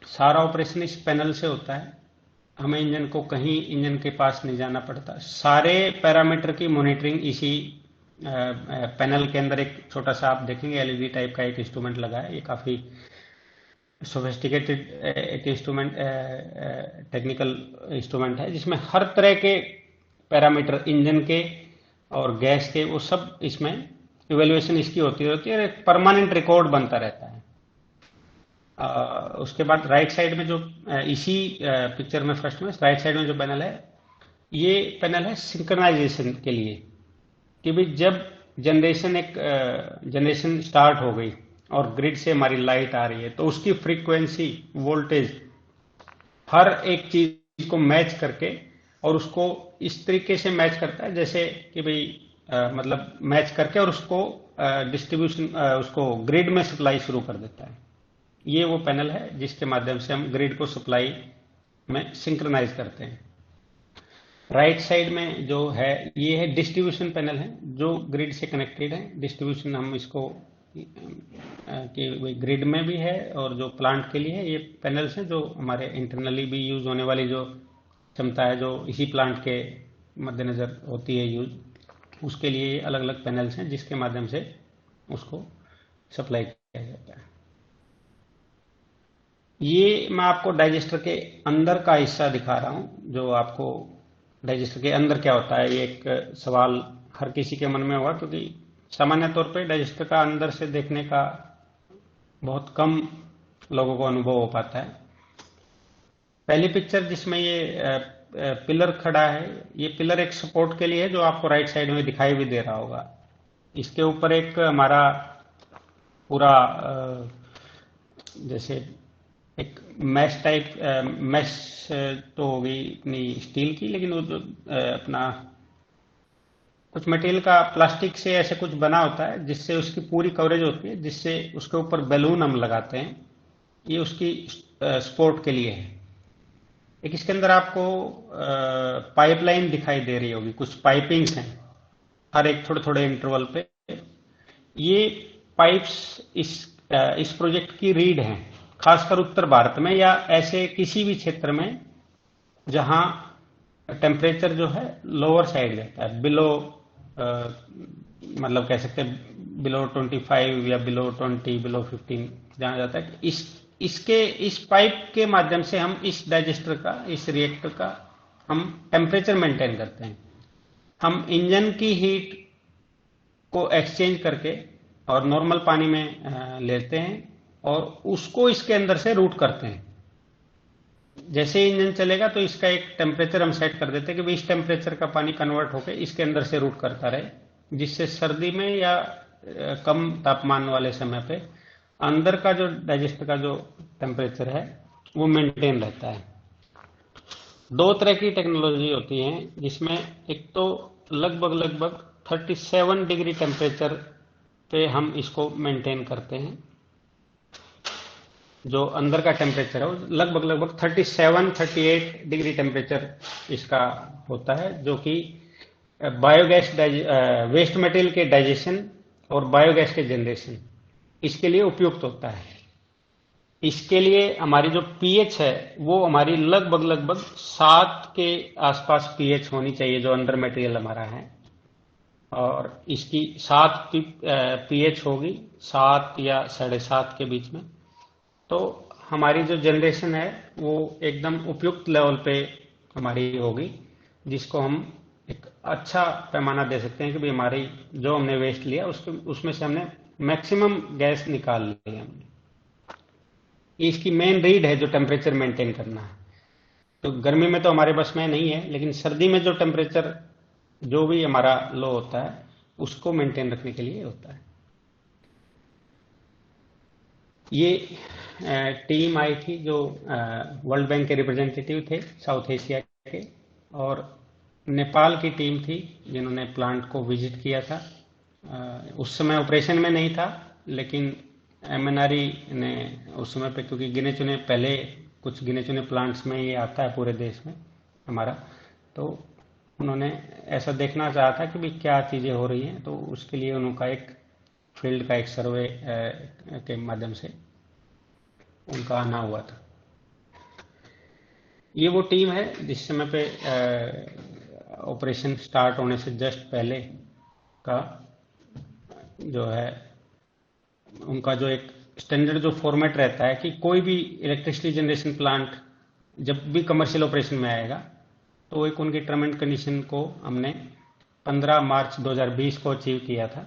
सारा ऑपरेशन इस पैनल से होता है। हमें इंजन को कहीं इंजन के पास नहीं जाना पड़ता। सारे पैरामीटर की मॉनिटरिंग इसी पैनल के अंदर एक छोटा सा आप देखेंगे LED टाइप का एक इंस्ट्रूमेंट लगा है। ये काफी सोफिस्टिकेटेड एक इंस्ट्रूमेंट, टेक्निकल इंस्ट्रूमेंट है, जिसमें हर तरह के पैरामीटर इंजन के और गैस के वो सब इसमें इवेल्युएशन इसकी होती रहती है और एक परमानेंट रिकॉर्ड बनता रहता है। उसके बाद राइट साइड में जो इसी पिक्चर में फर्स्ट में राइट साइड में जो पैनल है, ये पैनल है सिंक्रोनाइजेशन के लिए कि भाई जब जनरेशन स्टार्ट हो गई और ग्रिड से हमारी लाइट आ रही है तो उसकी फ्रीक्वेंसी वोल्टेज हर एक चीज को मैच करके और उसको इस तरीके से मैच करता है जैसे कि भाई मतलब मैच करके और उसको डिस्ट्रीब्यूशन उसको ग्रिड में सप्लाई शुरू कर देता है। ये वो पैनल है जिसके माध्यम से हम ग्रिड को सप्लाई में सिंक्रोनाइज करते हैं। राइट साइड में जो है ये है डिस्ट्रीब्यूशन पैनल है जो ग्रिड से कनेक्टेड है। डिस्ट्रीब्यूशन हम इसको कि ग्रिड में भी है और जो प्लांट के लिए है, ये पैनल्स हैं जो हमारे इंटरनली भी यूज होने वाली जो क्षमता है जो इसी प्लांट के मद्देनजर होती है यूज, उसके लिए अलग अलग पैनल्स हैं जिसके माध्यम से उसको सप्लाई किया जाता है। ये मैं आपको डाइजेस्टर के अंदर का हिस्सा दिखा रहा हूं, जो आपको डाइजेस्टर के अंदर क्या होता है, ये एक सवाल हर किसी के मन में होगा क्योंकि सामान्य तौर पे डाइजेस्टर का अंदर से देखने का बहुत कम लोगों को अनुभव हो पाता है। पहली पिक्चर जिसमें ये पिलर खड़ा है, ये पिलर एक सपोर्ट के लिए है जो आपको राइट साइड में दिखाई भी दे रहा होगा। इसके ऊपर एक हमारा पूरा जैसे एक मैश टाइप मैश तो होगी अपनी स्टील की, लेकिन वो अपना कुछ मटेरियल का प्लास्टिक से ऐसे कुछ बना होता है जिससे उसकी पूरी कवरेज होती है, जिससे उसके ऊपर बैलून हम लगाते हैं। ये उसकी सपोर्ट के लिए है। एक इसके अंदर आपको पाइपलाइन दिखाई दे रही होगी, कुछ पाइपिंग्स हैं हर एक थोड़े थोड़े इंटरवल पे। ये पाइप्स इस प्रोजेक्ट की रीढ़ हैं, खासकर उत्तर भारत में या ऐसे किसी भी क्षेत्र में जहां टेम्परेचर जो है लोअर साइड जाता है, बिलो मतलब कह सकते हैं बिलो 25 या बिलो 20, बिलो 15 जहां जाता है। इस पाइप के माध्यम से हम इस डाइजेस्टर का, इस रिएक्टर का हम टेम्परेचर मेंटेन करते हैं। हम इंजन की हीट को एक्सचेंज करके और नॉर्मल पानी में लेते हैं और उसको इसके अंदर से रूट करते हैं। जैसे ही इंजन चलेगा तो इसका एक टेम्परेचर हम सेट कर देते हैं कि भाई इस टेम्परेचर का पानी कन्वर्ट होकर इसके अंदर से रूट करता रहे, जिससे सर्दी में या कम तापमान वाले समय पे अंदर का जो डाइजेस्टर का जो टेम्परेचर है वो मेंटेन रहता है। दो तरह की टेक्नोलॉजी होती है, जिसमें एक तो लगभग 37 डिग्री टेम्परेचर पे हम इसको मेंटेन करते हैं। जो अंदर का टेम्परेचर है वो लगभग 37-38 डिग्री टेम्परेचर इसका होता है, जो कि बायोगैस वेस्ट मटेरियल के डाइजेशन और बायोगैस के जनरेशन इसके लिए उपयुक्त होता है। इसके लिए हमारी जो पीएच है वो हमारी लगभग 7 के आसपास पीएच होनी चाहिए, जो अंडर मटेरियल हमारा है, और इसकी 7 पीएच होगी, 7 या 7.5 के बीच में, तो हमारी जो जनरेशन है वो एकदम उपयुक्त लेवल पे हमारी होगी, जिसको हम एक अच्छा पैमाना दे सकते हैं कि भाई हमारी जो हमने वेस्ट लिया उसमें से हमने मैक्सिमम गैस निकाल ली है हमने। इसकी मेन रीड है जो टेम्परेचर मेंटेन करना है। तो गर्मी में तो हमारे बस में नहीं है, लेकिन सर्दी में जो टेम्परेचर जो भी हमारा लो होता है उसको मेंटेन रखने के लिए होता है। ये टीम आई थी जो वर्ल्ड बैंक के रिप्रेजेंटेटिव थे साउथ एशिया के, और नेपाल की टीम थी जिन्होंने प्लांट को विजिट किया था। उस समय ऑपरेशन में नहीं था, लेकिन एमएनआरई ने उस समय पे, क्योंकि कुछ गिने चुने प्लांट्स में ये आता है पूरे देश में हमारा, तो उन्होंने ऐसा देखना चाहा था कि भाई क्या चीज़ें हो रही हैं, तो उसके लिए उनका एक फील्ड का एक सर्वे के माध्यम से उनका आना हुआ था। ये वो टीम है जिस समय पे ऑपरेशन स्टार्ट होने से जस्ट पहले का जो है उनका जो एक स्टैंडर्ड जो फॉर्मेट रहता है कि कोई भी इलेक्ट्रिसिटी जनरेशन प्लांट जब भी कमर्शियल ऑपरेशन में आएगा तो एक उनकी टर्म एंड कंडीशन को हमने 15 मार्च 2020 को अचीव किया था।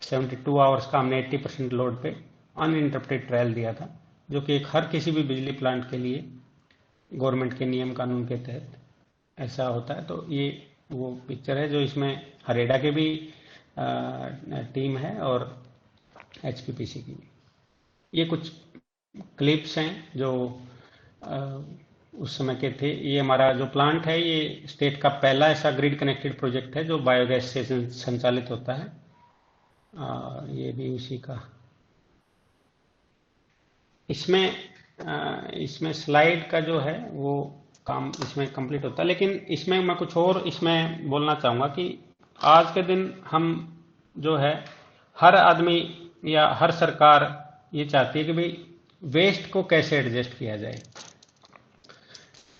72 आवर्स का हमने 80% लोड पे अनइंटरप्टेड ट्रायल दिया था, जो कि एक हर किसी भी बिजली प्लांट के लिए गवर्नमेंट के नियम कानून के तहत ऐसा होता है। तो ये वो पिक्चर है जो इसमें हरेडा के भी टीम है और एचपीपीसी की भी। ये कुछ क्लिप्स हैं जो उस समय के थे। ये हमारा जो प्लांट है ये स्टेट का पहला ऐसा ग्रिड कनेक्टेड प्रोजेक्ट है जो बायोगैस से संचालित होता है। ये भी उसी का। इसमें स्लाइड का जो है वो काम इसमें कंप्लीट होता है, लेकिन इसमें मैं कुछ और इसमें बोलना चाहूँगा कि आज के दिन हम जो है हर आदमी या हर सरकार ये चाहती है कि भाई वेस्ट को कैसे एडजस्ट किया जाए।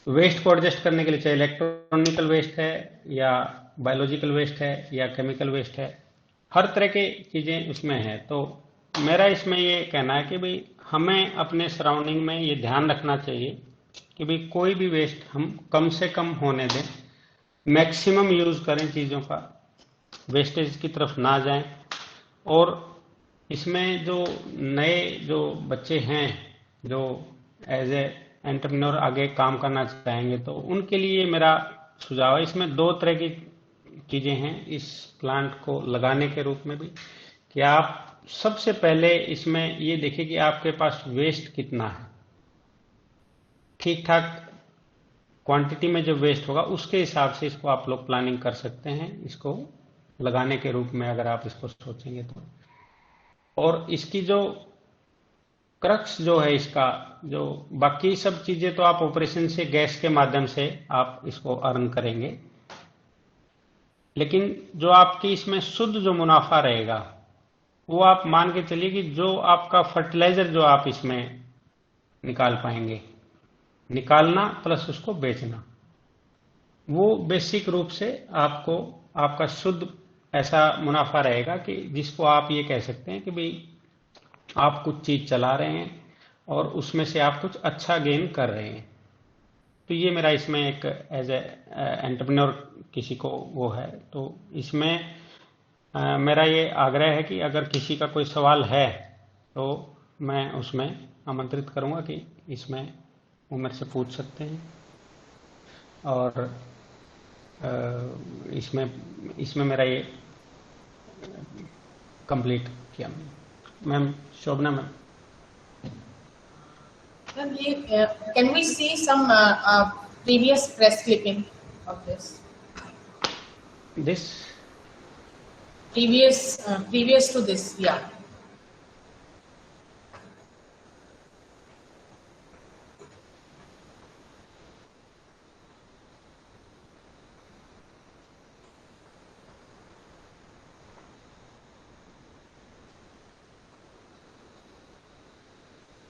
वेस्ट को एडजस्ट करने के लिए चाहे इलेक्ट्रॉनिकल वेस्ट है या बायोलॉजिकल वेस्ट है या केमिकल वेस्ट है, हर तरह की चीज़ें उसमें है। तो मेरा इसमें ये कहना है कि भाई हमें अपने सराउंडिंग में ये ध्यान रखना चाहिए कि भाई कोई भी वेस्ट हम कम से कम होने दें, मैक्सिमम यूज़ करें चीज़ों का, वेस्टेज की तरफ ना जाएं। और इसमें जो नए जो बच्चे हैं जो एज ए एंटरप्रेन्योर आगे काम करना चाहेंगे तो उनके लिए मेरा सुझाव है, इसमें 2 तरह की चीज़ें हैं इस प्लांट को लगाने के रूप में भी, कि आप सबसे पहले इसमें ये देखिए कि आपके पास वेस्ट कितना है। ठीक ठाक क्वांटिटी में जो वेस्ट होगा उसके हिसाब से इसको आप लोग प्लानिंग कर सकते हैं, इसको लगाने के रूप में अगर आप इसको सोचेंगे तो। और इसकी जो क्रक्स जो है इसका, जो बाकी सब चीजें तो आप ऑपरेशन से गैस के माध्यम से आप इसको अर्न करेंगे, लेकिन जो आपकी इसमें शुद्ध जो मुनाफा रहेगा वो आप मान के चलिए कि जो आपका फर्टिलाइजर जो आप इसमें निकाल पाएंगे, निकालना प्लस उसको बेचना, वो बेसिक रूप से आपको आपका शुद्ध ऐसा मुनाफा रहेगा कि जिसको आप ये कह सकते हैं कि भाई आप कुछ चीज चला रहे हैं और उसमें से आप कुछ अच्छा गेन कर रहे हैं। तो ये मेरा इसमें एक एज ए एंटरप्रेन्योर किसी को वो है, तो इसमें मेरा ये आग्रह है कि अगर किसी का कोई सवाल है तो मैं उसमें आमंत्रित करूंगा कि इसमें वो मेरे से पूछ सकते हैं। और इसमें इसमें मेरा ये कंप्लीट किया। Ma'am Shobhana ma'am, Can we see some previous press clipping of this? This Previous to this, yeah.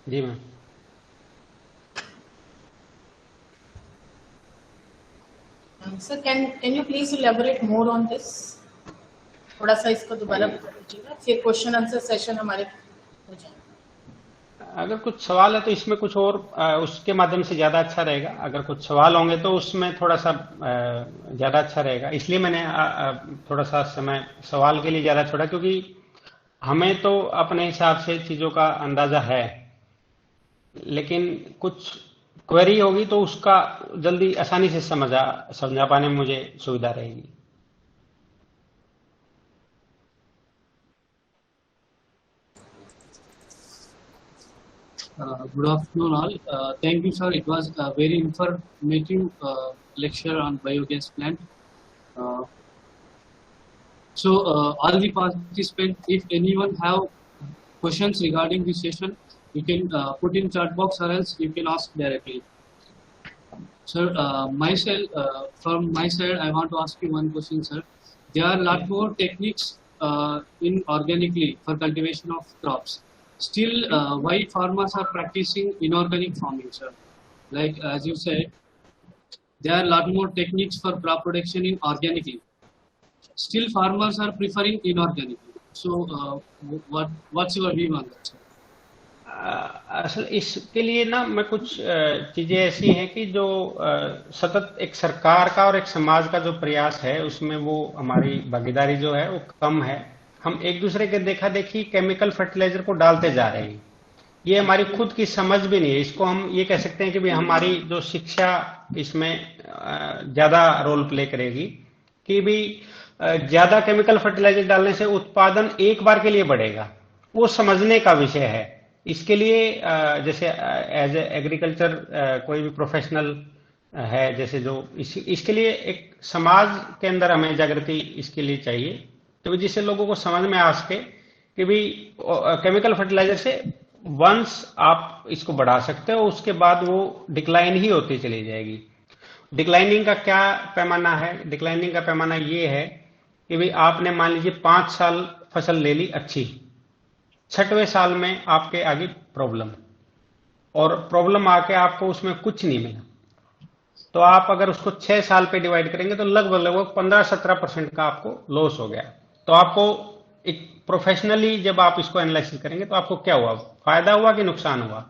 जी ma'am. Sir, can you please elaborate more on this? थोड़ा सा इसको दोबारा बता दीजिएगा, फिर क्वेश्चन आंसर सेशन हमारे हो जाए। अगर कुछ सवाल है तो इसमें कुछ और उसके माध्यम से ज़्यादा अच्छा रहेगा। अगर कुछ सवाल होंगे तो उसमें थोड़ा सा ज़्यादा अच्छा रहेगा। इसलिए मैंने थोड़ा सा समय सवाल के लिए ज़्यादा छोड़ा, क्योंकि हमें तो अपने हिसाब से चीज़ों का अंदाज़ा है, लेकिन कुछ क्वेरी होगी तो उसका जल्दी आसानी से समझा पाने में मुझे सुविधा रहेगी। Good afternoon all. Thank you, sir. It was a very informative lecture on biogas plant. All the participants, if anyone have questions regarding this session, you can put in chat box or else you can ask directly. Sir, from my side, I want to ask you one question, sir. There are a lot more techniques in organically for cultivation of crops. Still, why farmers are practicing inorganic farming, sir? Like as you said, there are a lot more techniques for crop production in organically. Still, farmers are preferring inorganically. So, what's your view on that, sir? असल इसके लिए ना मैं कुछ चीजें ऐसी हैं कि जो सतत एक सरकार का और एक समाज का जो प्रयास है उसमें वो हमारी भागीदारी जो है वो कम है। हम एक दूसरे के देखा देखी केमिकल फर्टिलाइजर को डालते जा रहे हैं। ये हमारी खुद की समझ भी नहीं है। इसको हम ये कह सकते हैं कि भाई हमारी जो शिक्षा इसमें ज्यादा रोल प्ले करेगी कि भाई ज्यादा केमिकल फर्टिलाइजर डालने से उत्पादन एक बार के लिए बढ़ेगा, वो समझने का विषय है। इसके लिए जैसे एज ए एग्रीकल्चर कोई भी प्रोफेशनल है जैसे जो इसके लिए एक समाज के अंदर हमें जागृति इसके लिए चाहिए, तो जिससे लोगों को समझ में आ सके कि भाई केमिकल फर्टिलाइजर से वंस आप इसको बढ़ा सकते हो, उसके बाद वो डिक्लाइन ही होती चली जाएगी। डिक्लाइनिंग का क्या पैमाना है? डिक्लाइनिंग का पैमाना ये है कि भाई आपने मान लीजिए 5 साल फसल ले ली अच्छी, 6वें साल में आपके आगे प्रॉब्लम, और प्रॉब्लम आके आपको उसमें कुछ नहीं मिला, तो आप अगर उसको 6 साल पे डिवाइड करेंगे तो लगभग 15-17% का आपको लॉस हो गया। तो आपको एक प्रोफेशनली जब आप इसको एनालिसिस करेंगे तो आपको क्या हुआ, फायदा हुआ कि नुकसान हुआ?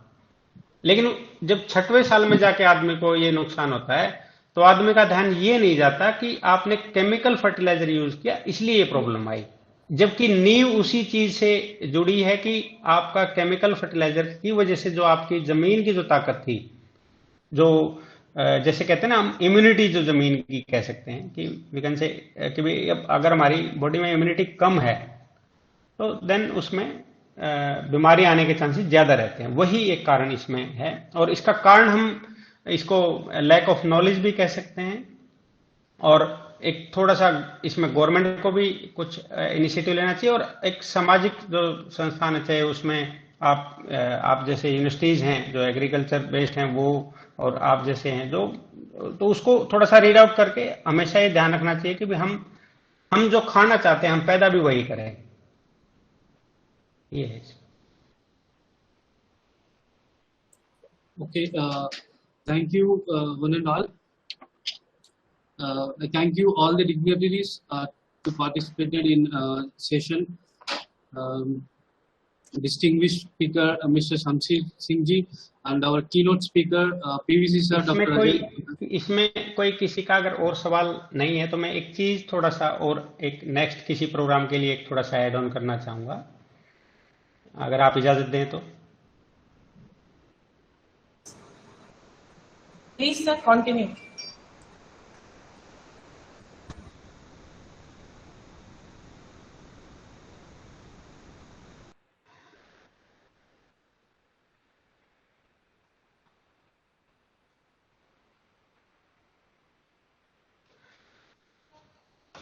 लेकिन जब 6वें साल में जाके आदमी को ये नुकसान होता है तो आदमी का ध्यान ये नहीं जाता कि आपने केमिकल फर्टिलाइजर यूज किया इसलिए ये प्रॉब्लम आई, जबकि नींव उसी चीज से जुड़ी है कि आपका केमिकल फर्टिलाइजर की वजह से जो आपकी जमीन की जो ताकत थी, जो जैसे कहते हैं ना हम इम्यूनिटी जो जमीन की कह सकते हैं कि वी कैन से कि भाई अब अगर हमारी बॉडी में इम्यूनिटी कम है तो देन उसमें बीमारी आने के चांसेस ज्यादा रहते हैं। वही एक कारण इसमें है, और इसका कारण हम इसको लैक ऑफ नॉलेज भी कह सकते हैं, और एक थोड़ा सा इसमें गवर्नमेंट को भी कुछ इनिशिएटिव लेना चाहिए, और एक सामाजिक जो संस्थान है चाहे उसमें आप जैसे यूनिवर्सिटीज हैं जो एग्रीकल्चर बेस्ड हैं वो, और आप जैसे हैं जो, तो उसको थोड़ा सा रीड आउट करके हमेशा ये ध्यान रखना चाहिए कि भी हम जो खाना चाहते हैं हम पैदा भी वही करें। ये है। Okay, thank you one and all. I thank you all the dignitaries to participated in session. Distinguished speaker Mr. Shamsher Singh ji and our keynote speaker PVC sir Dr. इसमें कोई किसी का अगर और सवाल नहीं है तो मैं एक चीज थोड़ा सा और एक नेक्स्ट किसी प्रोग्राम के लिए एक थोड़ा सा ऐड ऑन करना चाहूंगा, अगर आप इजाजत दें तो। Please sir continue.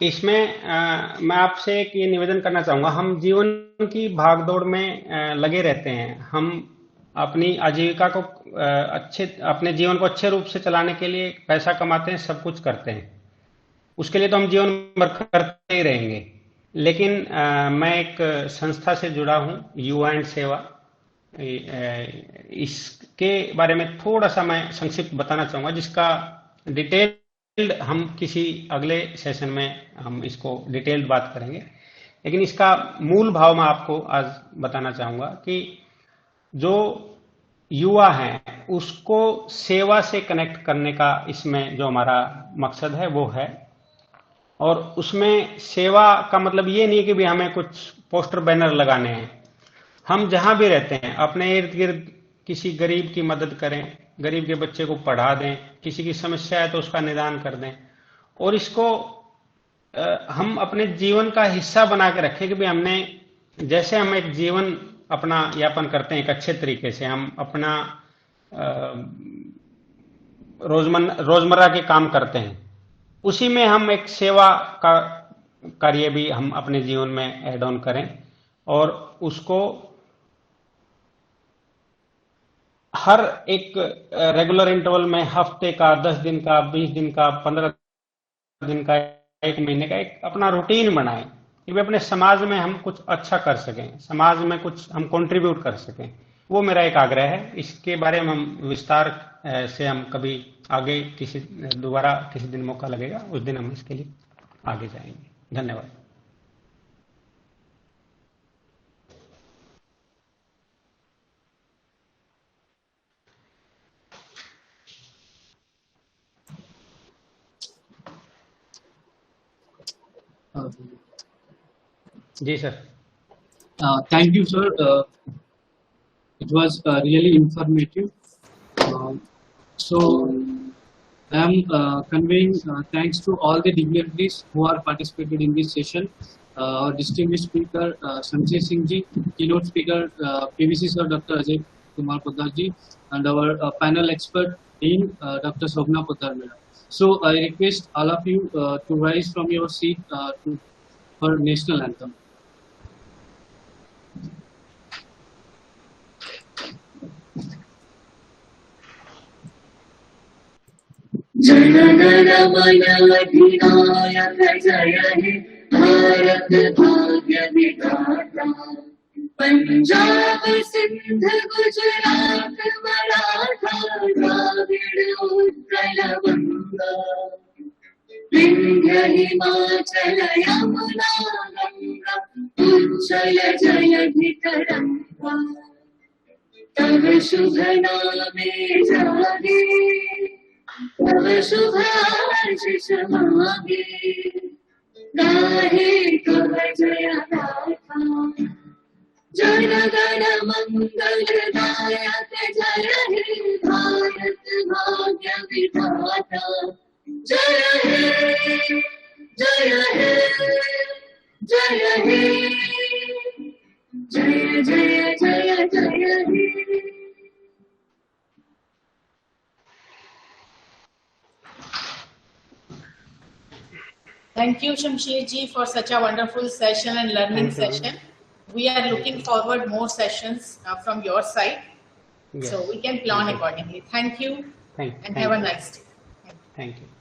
इसमें मैं आपसे एक ये निवेदन करना चाहूंगा, हम जीवन की भागदौड़ में लगे रहते हैं। हम अपनी आजीविका को अपने जीवन को अच्छे रूप से चलाने के लिए पैसा कमाते हैं, सब कुछ करते हैं, उसके लिए तो हम जीवन भर करते ही रहेंगे। लेकिन मैं एक संस्था से जुड़ा हूं, युवा एंड सेवा, इसके बारे में थोड़ा सा मैं संक्षिप्त बताना चाहूंगा, जिसका डिटेल हम किसी अगले सेशन में हम इसको डिटेल्ड बात करेंगे। लेकिन इसका मूल भाव मैं आपको आज बताना चाहूंगा कि जो युवा है उसको सेवा से कनेक्ट करने का इसमें जो हमारा मकसद है वो है। और उसमें सेवा का मतलब ये नहीं कि भी हमें कुछ पोस्टर बैनर लगाने हैं। हम जहां भी रहते हैं अपने इर्द गिर्द किसी गरीब की मदद करें, गरीब के बच्चे को पढ़ा दें, किसी की समस्या है तो उसका निदान कर दें, और इसको हम अपने जीवन का हिस्सा बना के रखें कि भाई हमने जैसे हम एक जीवन अपना यापन करते हैं एक अच्छे तरीके से, हम अपना रोजमर्रा के काम करते हैं, उसी में हम एक सेवा का कार्य भी हम अपने जीवन में ऐड ऑन करें और उसको हर एक रेगुलर इंटरवल में हफ्ते का, 10 दिन का, 20 दिन का, 15 दिन का, 1 महीने का एक अपना रूटीन बनाएं कि अपने समाज में हम कुछ अच्छा कर सकें, समाज में कुछ हम कंट्रीब्यूट कर सकें। वो मेरा एक आग्रह है। इसके बारे में हम विस्तार से हम कभी आगे दोबारा किसी दिन मौका लगेगा उस दिन हम इसके लिए आगे जाएंगे। धन्यवाद। जी sir. Thank you, sir. It was really informative. So I am conveying thanks to all the dignitaries who are participated in this session. Our distinguished speaker Shamsher Singh ji, keynote speaker PVC sir Dr. Ajay Kumar Poddar ji, and our panel expert Dean Dr. Shobna Poddar madam. So I request all of you to rise from your seat for national anthem. जनगण मन अधिनायक जय हे भारत भाग्य विधाता। पंजाब सिंध गुजरात मराठा द्राविड़ उत्कल बंगा, विंध्य हिमाचल यमुना गंगा, उज्जल जयधि तरंगा। तव शुभ नामे जागे, तव शुभ आशीष मांगे, गाहे तव जय गाथा। जन गण मंगल दायक जय हे भारत भाग्य विधाता। जय हे जय हे जय हे जय जय जय जय हे। Thank you, Shamsher ji, for such a wonderful session and learning session. We are looking forward more sessions from your side, Yes. so we can plan accordingly. Thank you, and have a nice day. Thank you.